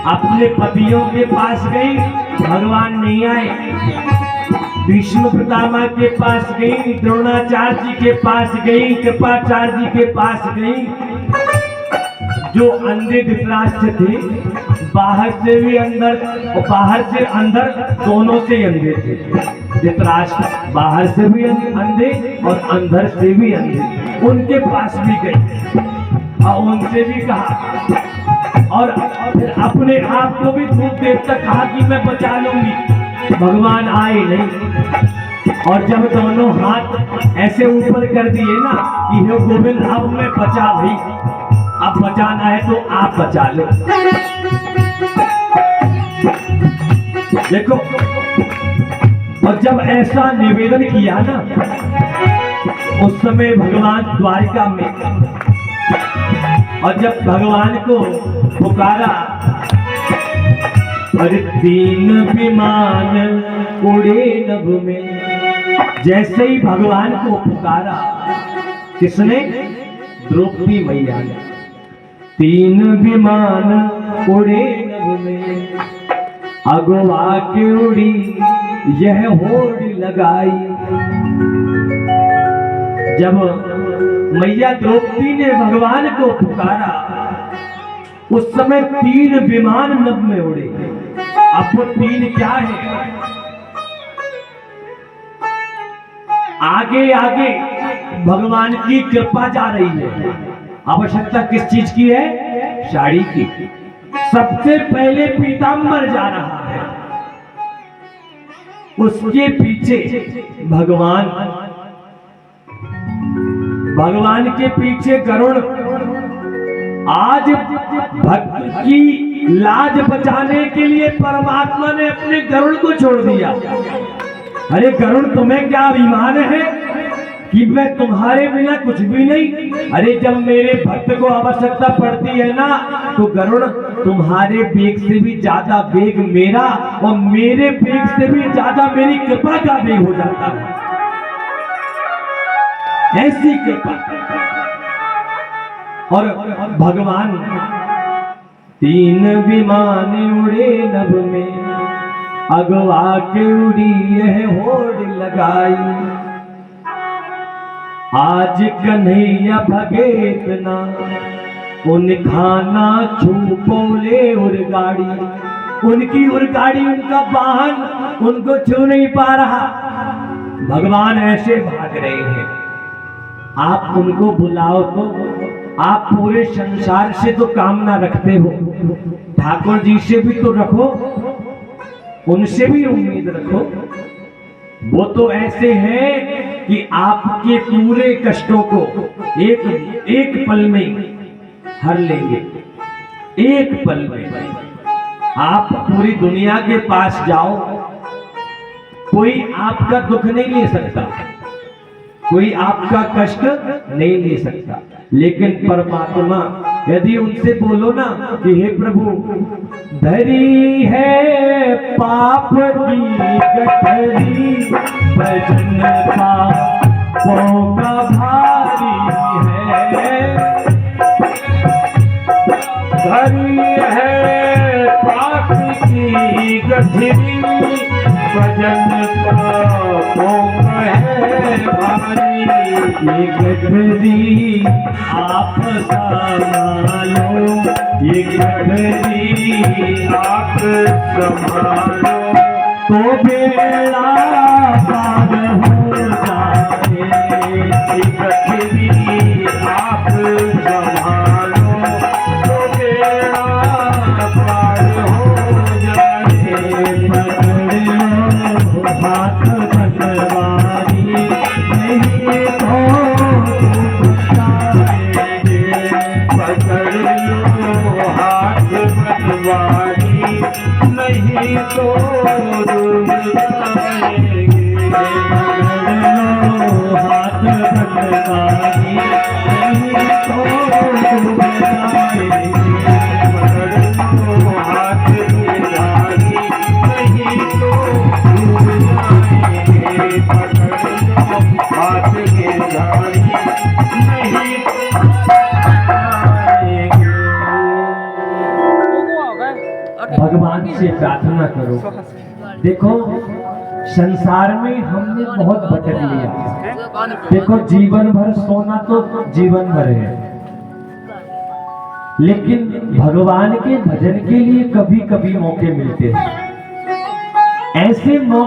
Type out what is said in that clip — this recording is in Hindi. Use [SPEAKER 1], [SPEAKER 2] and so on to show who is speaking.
[SPEAKER 1] अपने पतियों के पास गई, भगवान नहीं आए। भीष्म पितामह के पास गई, द्रोणाचार्य जी के पास गई, कृपाचार्य जी के पास गई। जो अंधे धृतराष्ट्र थे, बाहर से भी अंदर और बाहर से अंदर दोनों से अंधे थे। धृतराष्ट्र बाहर से भी अंधे और अंदर से भी अंधे, उनके पास भी गई और उनसे भी कहा, और फिर अपने आप को भी खूब देर तक कहा कि मैं बचा लूंगी। भगवान आए नहीं। और जब दोनों हाथ ऐसे ऊपर कर दिए ना कि हे गोविंद अब मैं बचा भाई, अब बचाना है तो आप बचा लो। देखो, और जब ऐसा निवेदन किया ना, उस समय भगवान द्वारिका में, और जब भगवान को पुकारा, अरे 3 विमान उड़े नभ में। जैसे ही भगवान को पुकारा, किसने? द्रौपदी मैया ने। 3 विमान उड़े नभ में, अगवा के उड़ी यह होड़ लगाई। जब मैया द्रौपदी ने भगवान को पुकारा, उस समय 3 विमान नभ में उड़े। अब वो 3 क्या है? आगे आगे भगवान की कृपा जा रही है। आवश्यकता किस चीज की है? साड़ी की। सबसे पहले पीतांबर जा रहा है, उसके पीछे भगवान, भगवान के पीछे गरुड़। आज भक्त की लाज बचाने के लिए परमात्मा ने अपने गरुड़ को छोड़ दिया। अरे गरुड़, तुम्हें क्या अभिमान है कि मैं तुम्हारे बिना कुछ भी नहीं? अरे जब मेरे भक्त को आवश्यकता पड़ती है ना, तो गरुड़ तुम्हारे वेग से भी ज्यादा वेग मेरा, और मेरे वेग से भी ज्यादा मेरी कृपा का वेग हो जाता है। ऐसी कृपा। और भगवान 3 विमान उड़े नभ में, अगवा के उड़ी यह होड़ लगाई। आज कन्हैया भगेत ना, उन खाना छूपोले उर गाड़ी। उनकी उर गाड़ी, उनका वाहन उनको छू नहीं पा रहा। भगवान ऐसे भाग रहे हैं। आप उनको बुलाओ तो आप पूरे संसार से तो कामना रखते हो, ठाकुर जी से भी तो रखो, उनसे भी उम्मीद रखो। वो तो ऐसे हैं कि आपके पूरे कष्टों को एक पल में हर लेंगे। एक पल में आप पूरी दुनिया के पास जाओ, कोई आपका दुख नहीं ले सकता, कोई आपका कष्ट नहीं ले सकता। लेकिन परमात्मा, यदि उनसे बोलो ना कि हे प्रभु, धरी है पाप की गठरी, भजन पापों का भारी है। धरी है पाप की गठरी, भजन पापों का है भारी। ये गठरी आप संभालो, ये गठरी आप संभालो, तो बेड़ा पार हो जाए। ये गठरी आप संभालो, तो बेड़ा पार हो जाए। पकड़ लो हाथ भगवानी, नहीं तो पकड़ लो हाथ भगवानी, नहीं तो डूब जाएंगे। पकड़ लो हाथ भगवानी, नहीं तो डूब जाएंगे। पकड़ लो हाथ भगवानी, नहीं तो डूब जाएंगे। पकड़ लो हाथ भगवानी, नहीं भगवान से प्रार्थना करो। देखो संसार में हमने बहुत भटक लिया। देखो जीवन भर सोना तो जीवन भर है, लेकिन भगवान के भजन के लिए कभी कभी मौके मिलते हैं। ऐसे मौके